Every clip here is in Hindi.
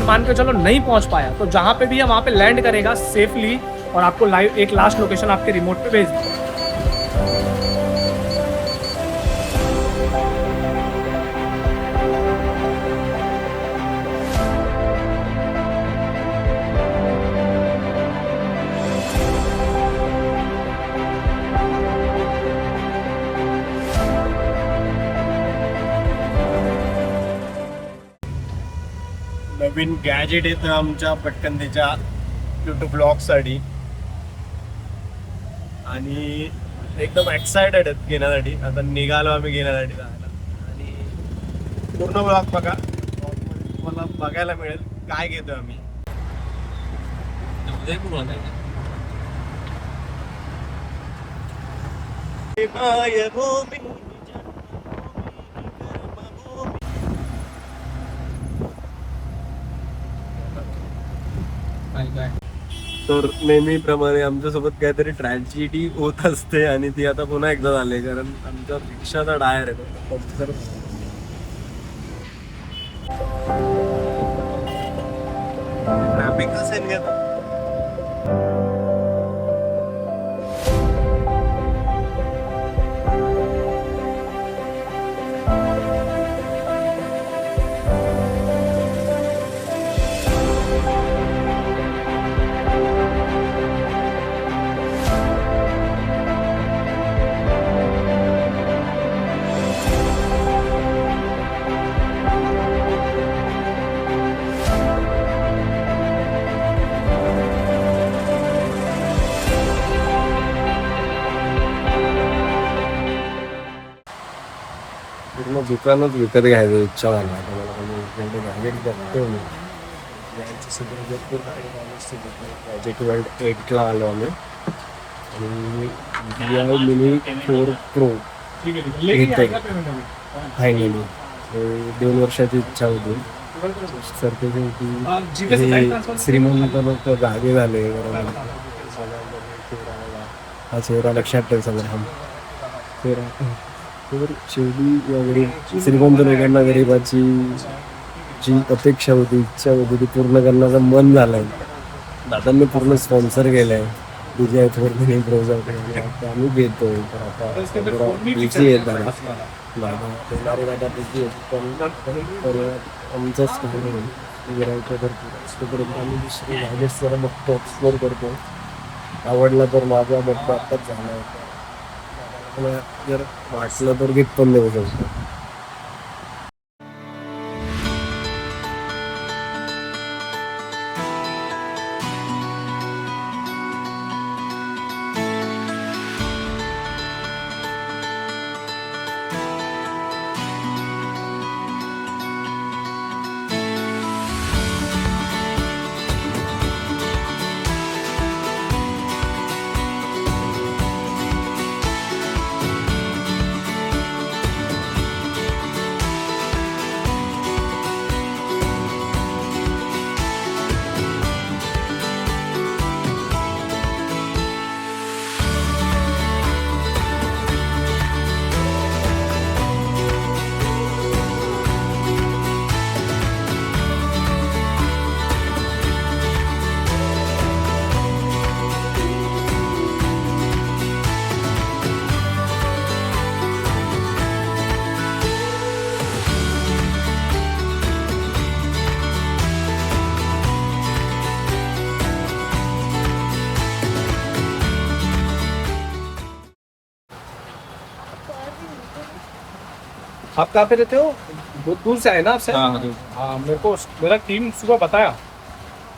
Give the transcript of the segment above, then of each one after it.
मान के चलो नहीं पहुंच पाया तो जहाँ पे भी है वहाँ पे लैंड करेगा सेफली और आपको लाइव एक लास्ट लोकेशन आपके रिमोट पे भेज देगा। नवीन गॅजेट येतं आमच्या पटकन त्याच्या यूट्यूब ब्लॉगसाठी आणि एकदम एक्सायटेड आहेत घेण्यासाठी. आता निघालो आम्ही घेण्यासाठी जायला आणि पूर्ण ब्लॉग बघा, तुम्हाला बघायला मिळेल काय घेतो आम्ही. तर नेहमीप्रमाणे आमच्यासोबत काहीतरी ट्रॅजेडी होत असते आणि ती आता पुन्हा एकदा झाली, कारण आमच्या रिक्षाचा टायर आहे तर ट्रॅफिक असेल घेत. पूर्ण दुकानच विकत घ्यायचं इच्छा झाली आता मला. गॅजेट वर्ल्ड 8ला आलो आम्ही आणि मिनी 4 Pro घेत आहे फायनली. 2 वर्षाची इच्छा होती सर, त्याची श्रीमंत लोक जागे झाले. हा चेहरा लक्षात ठेव सगळं. तर शेवटी वगैरे श्रीमंत लोकांना गरिबाची जी अपेक्षा होती, इच्छा होती ती पूर्ण करण्याचं मन झालंय. दादांनी पूर्ण स्पॉन्सर केलंय DJ मिनी प्रोजा आम्ही घेतोय. तर आता बिझी येत दादा दादा बिझी येत पण आमचाच गिरायच्या भरपूर आम्ही दुसरी भाजेस जरा बघतो, एक्सप्लोर करतो. आवडला तर माझा बघतो आत्ताच झाला होता. जर वाटलं तर गिफ्ट पण देऊ शकतो. आप कहाँ पे रहते हो? बहुत दूर से आए ना आपसे? हाँ, मेरे को मेरा टीम सुबह बताया,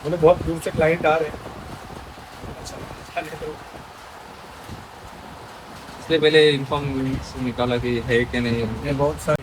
बोले बहुत दूर से क्लाइंट आ रहे हैं. अच्छा, इसलिए पहले इन्फॉर्म निकाला कि है कि नहीं. ये बहुत सारे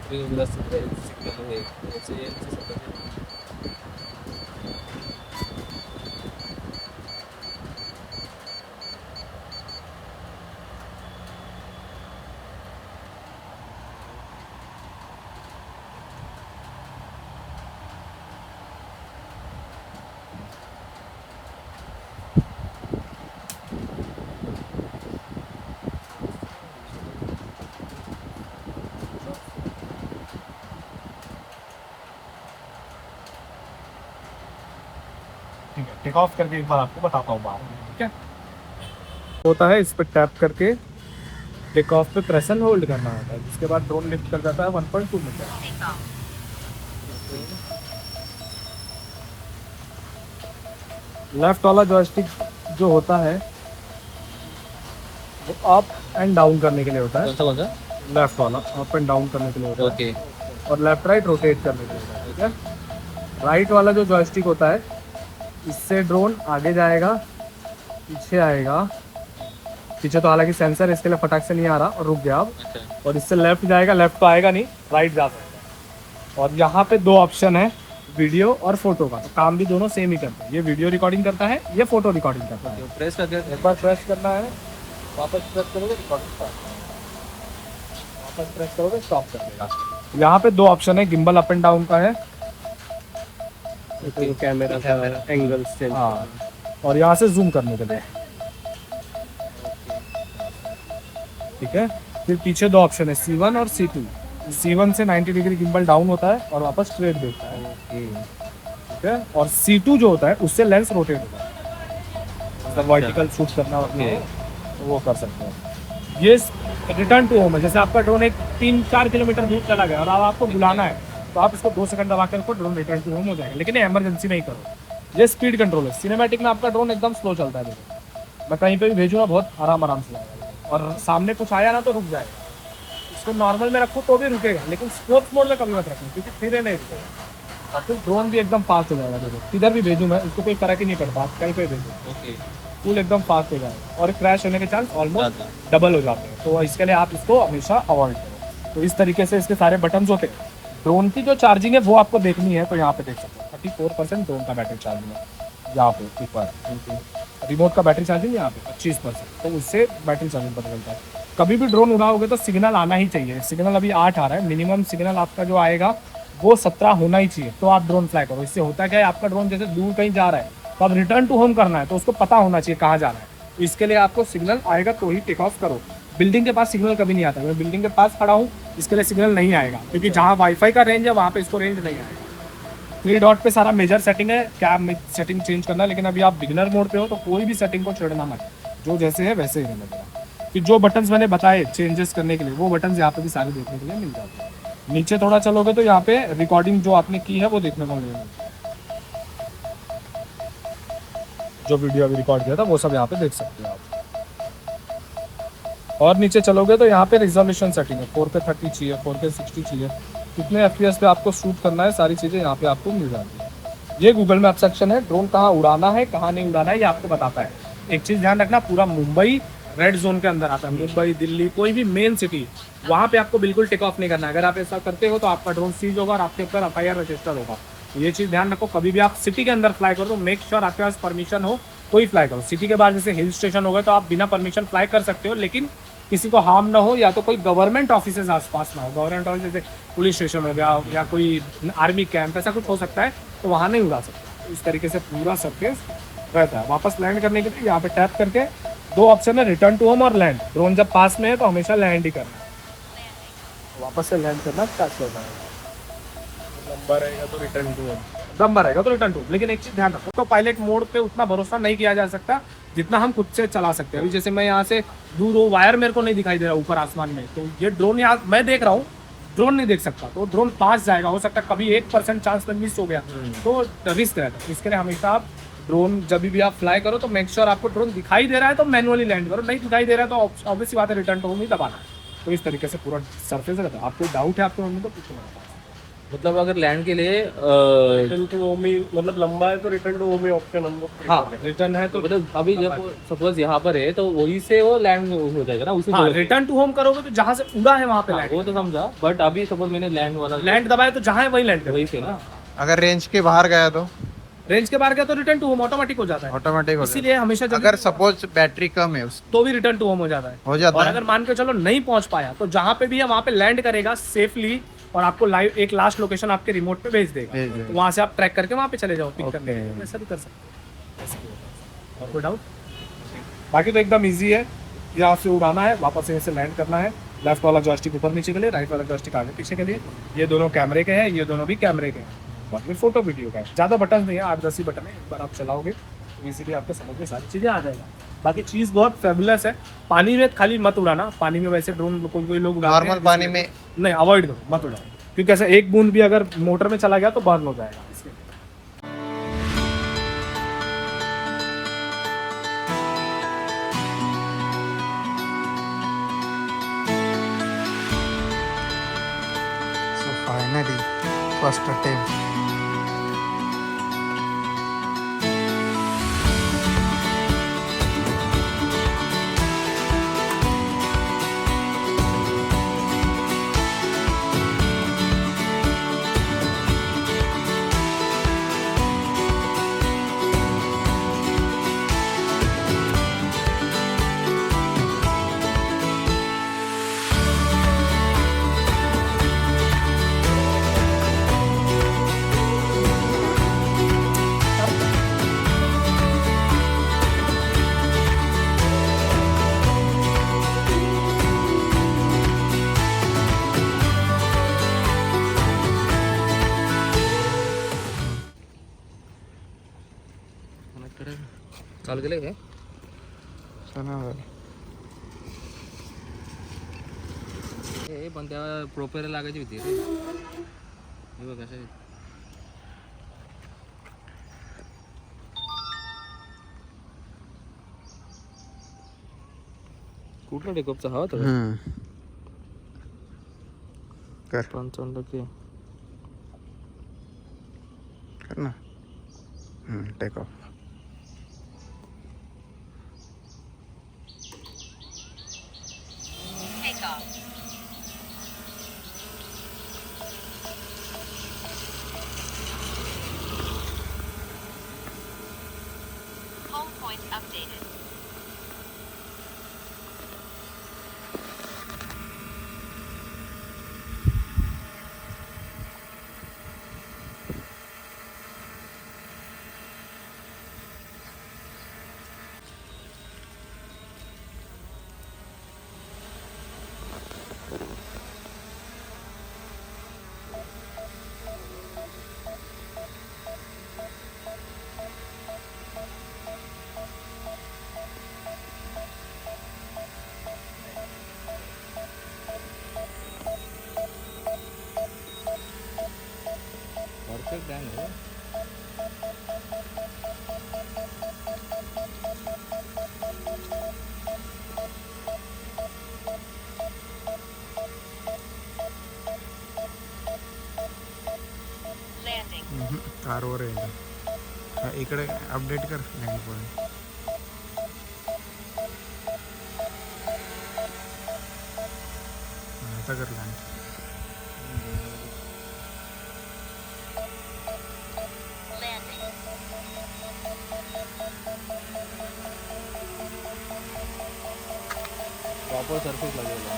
टेक ऑफ करके एक बार आपको बताता हूँ बाहर, ठीक है। होता है इस पर टैप करके टेक ऑफ पे प्रेस एंड होल्ड करना होता है, जिसके बाद ड्रोन लिफ्ट कर जाता है 1.2 मीटर। लेफ्ट वाला जॉयस्टिक जो होता है वो अप एंड डाउन करने के लिए होता है। कौन सा? लेफ्ट वाला अप एंड डाउन करने के लिए होता है, ओके। और लेफ्ट राइट रोटेट करने के लिए होता है, ठीक है। राइट वाला जो जॉयस्टिक होता है इससे ड्रोन आगे जाएगा, पीछे आएगा। पीछे तो हालांकि सेंसर इसके लिए फटाक से नहीं आ रहा और रुक गया अब। अच्छा। और इससे लेफ्ट जाएगा, लेफ्ट तो आएगा नहीं, राइट जा सकता है। और यहाँ पे दो ऑप्शन है, वीडियो और फोटो का। तो काम भी दोनों सेम ही करते हैं, ये वीडियो रिकॉर्डिंग करता है, ये फोटो रिकॉर्डिंग करता है। प्रेस करके एक बार प्रेस करना है, वापस प्रेस करोगे रिकॉर्डिंग स्टॉप, वापस प्रेस करोगे स्टॉप कर देगा। यहाँ पे दो ऑप्शन है, गिम्बल अप एंड डाउन का है, तो कैमरा का एंगल से। हाँ, और यहाँ से जूम करने के लिए, ठीक है। फिर पीछे दो ऑप्शन है, C1 और C2। C1 से 90 डिग्री गिम्बल डाउन होता है और वापस स्ट्रेट देखता है, ठीक है। और C2 जो होता है उससे लेंस रोटेट होता है, मतलब वर्टिकल शूट करना होता है तो वो कर सकते हैं। ये रिटर्न टू होम है, जैसे आपका ड्रोन एक 3-4 किलोमीटर दूर चला गया और अब आपको बुलाना है तो आप इसको 2 सेकंड दबा कर ड्रोन रिटर्न टू होम हो जाएगा, लेकिन इमरजेंसी में ही करो। ये स्पीड कंट्रोल है, सिनेमैटिक में आपका ड्रोन एकदम स्लो चलता है। देखो मैं कहीं पे भी भेजूंगा बहुत आराम से जाएगा, और सामने कुछ आया ना तो रुक जाएगा। इसको नॉर्मल में रखो तो भी रुकेगा, लेकिन स्पोर्ट्स मोड में कभी मत रखो क्योंकि फिर नहीं रुकेगा। और फिर ड्रोन भी एकदम फास्ट हो जाएगा। देखो किधर भी भेजूँ मैं, इसको कोई फर्क ही नहीं पड़ता, आप कहीं पे भेजो ओके। फुल एकदम फास्ट हो जाएगा, और क्रैश होने के चांस ऑलमोस्ट डबल हो जाते हैं। तो इसके लिए आप इसको हमेशा अवॉइड करो। तो इस तरीके से इसके सारे बटन्स होते हैं। ड्रोन की जो चार्जिंग है वो आपको देखनी है तो यहाँ पे देख सकते हो 34% ड्रोन का बैटरी चार्जिंग है यहाँ पे ऊपर। रिमोट का बैटरी चार्जिंग यहाँ पे 25%, तो उससे बैटरी चार्जिंग पता चलता है। कभी भी ड्रोन उड़ाओगे तो सिग्नल आना ही चाहिए। सिग्नल अभी 8 आ रहा है, मिनिमम सिग्नल आपका जो आएगा वो 17 होना ही चाहिए, तो आप ड्रोन फ्लाई करो। इससे होता क्या है, आपका ड्रोन जैसे दूर कहीं जा रहा है तो अब रिटर्न टू होम करना है तो उसको पता होना चाहिए कहाँ जाना है। तो इसके लिए आपको सिग्नल आएगा तो ही टेक ऑफ करो। बिल्डिंग के पास सिग्नल कभी नहीं आता, मैं बिल्डिंग के पास खड़ा हूँ इसके लिए सिग्नल नहीं आएगा, क्योंकि जहाँ वाईफाई का रेंज है वहाँ पे इसको रेंज नहीं आएगा। 3 डॉट पे सारा मेजर सेटिंग है, क्या सेटिंग चेंज करना है, लेकिन अभी आप बिगिनर मोड पे हो तो कोई भी सेटिंग को छेड़ना मत, जो जैसे है वैसे ही रहना देना। कि जो बटन्स मैंने बताए चेंजेस करने के लिए वो बटन्स यहाँ पे भी सारे देखने के लिए मिल जाते हैं। नीचे थोड़ा चलोगे तो यहाँ पे रिकॉर्डिंग जो आपने की है वो देखने को मिलेगा, जो वीडियो अभी रिकॉर्ड किया था वो सब यहाँ पे देख सकते हो आप। और नीचे चलोगे तो यहाँ पे रिजोल्यूशन सेटिंग है, 4K 30 चाहिए, 4K 60 चाहिए, कितने FPS पे आपको शूट करना है, सारी चीज़ें यहाँ पे आपको मिल जाती है। ये गूगल मैप सेक्शन है, ड्रोन कहाँ उड़ाना है कहाँ नहीं उड़ाना है ये आपको बताता है। एक चीज़ ध्यान रखना, पूरा मुंबई रेड जोन के अंदर आता है। मुंबई, दिल्ली, कोई भी मेन सिटी, वहाँ पे आपको बिल्कुल टेक ऑफ नहीं करना है। अगर आप ऐसा करते हो तो आपका ड्रोन सीज होगा और आपके ऊपर FIR रजिस्टर होगा। तो ये चीज़ ध्यान रखो, कभी भी आप सिटी के अंदर फ्लाई करो तो मेक श्योर आपके पास परमिशन हो तो ही फ्लाई करो। सिटी के बाद जैसे हिल स्टेशन हो गए तो आप बिना परमिशन फ्लाई कर सकते हो, लेकिन किसी को हार्म ना हो, या तो कोई गवर्नमेंट ऑफिस आसपास ना हो। गवर्नमेंट ऑफिस जैसे पुलिस स्टेशन हो गया या कोई आर्मी कैंप, ऐसा कुछ हो सकता है, तो वहाँ नहीं उड़ा सकते। इस तरीके से पूरा सरफेस रहता है। वापस लैंड करने के लिए यहाँ पे टैप करके 2 ऑप्शन है, रिटर्न टू होम और लैंड। ड्रोन जब पास में है तो हमेशा लैंड ही करना है, वापस से लैंड करना स्टार्ट करना है। लंबा रहेगा तो रिटर्न टू होम, लंबा रहेगा तो रिटर्न टू। लेकिन एक चीज़ ध्यान रखो, तो पायलट मोड पे उतना भरोसा नहीं किया जा सकता जितना हम खुद से चला सकते हैं। अभी जैसे मैं यहाँ से दूर वो वायर मेरे को नहीं दिखाई दे रहा ऊपर आसमान में, तो ये ड्रोन यहाँ मैं देख रहा हूँ, ड्रोन नहीं देख सकता, तो ड्रोन पास जाएगा। हो सकता है कभी 1% चांस में मिस हो गया तो रिस्क रहता है। इसके लिए हमेशा आप ड्रोन जब भी आप फ्लाई करो तो मेक श्योर आपको ड्रोन दिखाई दे रहा है तो मैनुअली लैंड करो, नहीं दिखाई दे रहा है तो ऑब्वियस बात है रिटर्न टू होम ही दबाना है। तो इस तरीके से पूरा सरफेस रहता है। आपको डाउट है आपके मन में तो पूछो। मतलब अगर लैंड के लिए रिटर्न टू होम ही, मतलब लंबा है तो रिटर्न टू होम ही ऑप्शन हम लोग। हाँ, रिटर्न है तो मतलब अभी जब सपोज यहाँ पर है तो वही से वो लैंड हो जाएगा ना उसी। हाँ, रिटर्न टू होम करोगे तो जहाँ से उड़ा है वहाँ पे लैंड। वो तो समझा, बट अभी सपोज मैंने लैंड वाला लैंड दबाया तो जहाँ है वही लैंड वही से ना। अगर रेंज के बाहर गया तो रेंज के बाहर गया तो रिटर्न टू होम ऑटोमेटिक हो जाता है, ऑटोमेटिक हो जाता इसीलिए हमेशा है। अगर सपोज बैटरी कम है तो भी रिटर्न टू होम हो जाता है। जाता और है। अगर मान के चलो नहीं पहुंच पाया तो जहाँ पे भी है वहाँ पे लैंड करेगा सेफली और आपको लाइव एक लास्ट लोकेशन आपके रिमोट पे भेज देगा। तो वहाँ से आप ट्रैक करके वहाँ पे चले जाओ पिक करने। ऐसा भी कर सकते हैं। और कोई डाउट? बाकी तो एकदम ईजी है, यहाँ से उड़ाना है, वापस यहाँ से लैंड करना है। लेफ्ट वाला जॉयस्टिक ऊपर नीचे के लिए, राइट वाला जॉयस्टिक आगे पीछे के लिए। ये दोनों कैमरे के हैं, ये दोनों भी कैमरे के हैं। बाकी फोटो वीडियो का है, ज़्यादा बटन नहीं है, 8-10 ही बटन है। एक बार आप चलाओगे इजीली आपके समझ में सारी चीज़ें आ जाएगा। बाकी चीज़ बहुत फेबुलस है। पानी में खाली मत उड़ाना, पानी में वैसे ड्रोन कोई लोग उड़ाते हैं, नॉर्मल पानी में नहीं अवॉइड करो, मत उड़ाओ, क्योंकि ऐसा एक बूंद भी अगर मोटर में चला गया तो बर्न हो जाएगा इसके। So finally, first attempt. चालू केलं काय हे पण त्या प्रोपेलर लागायची होती रे. हे बघ असं कुठला टेकअपचा हवा होता कर 55%. कर ना. Take off. Home point updated. Perfect dam आहे. Landing. कारवर आहे इकडे अपडेट कर लँड पॉईंट. आता कर लँड. Landing. प्रॉपर सरफेस लागलेला.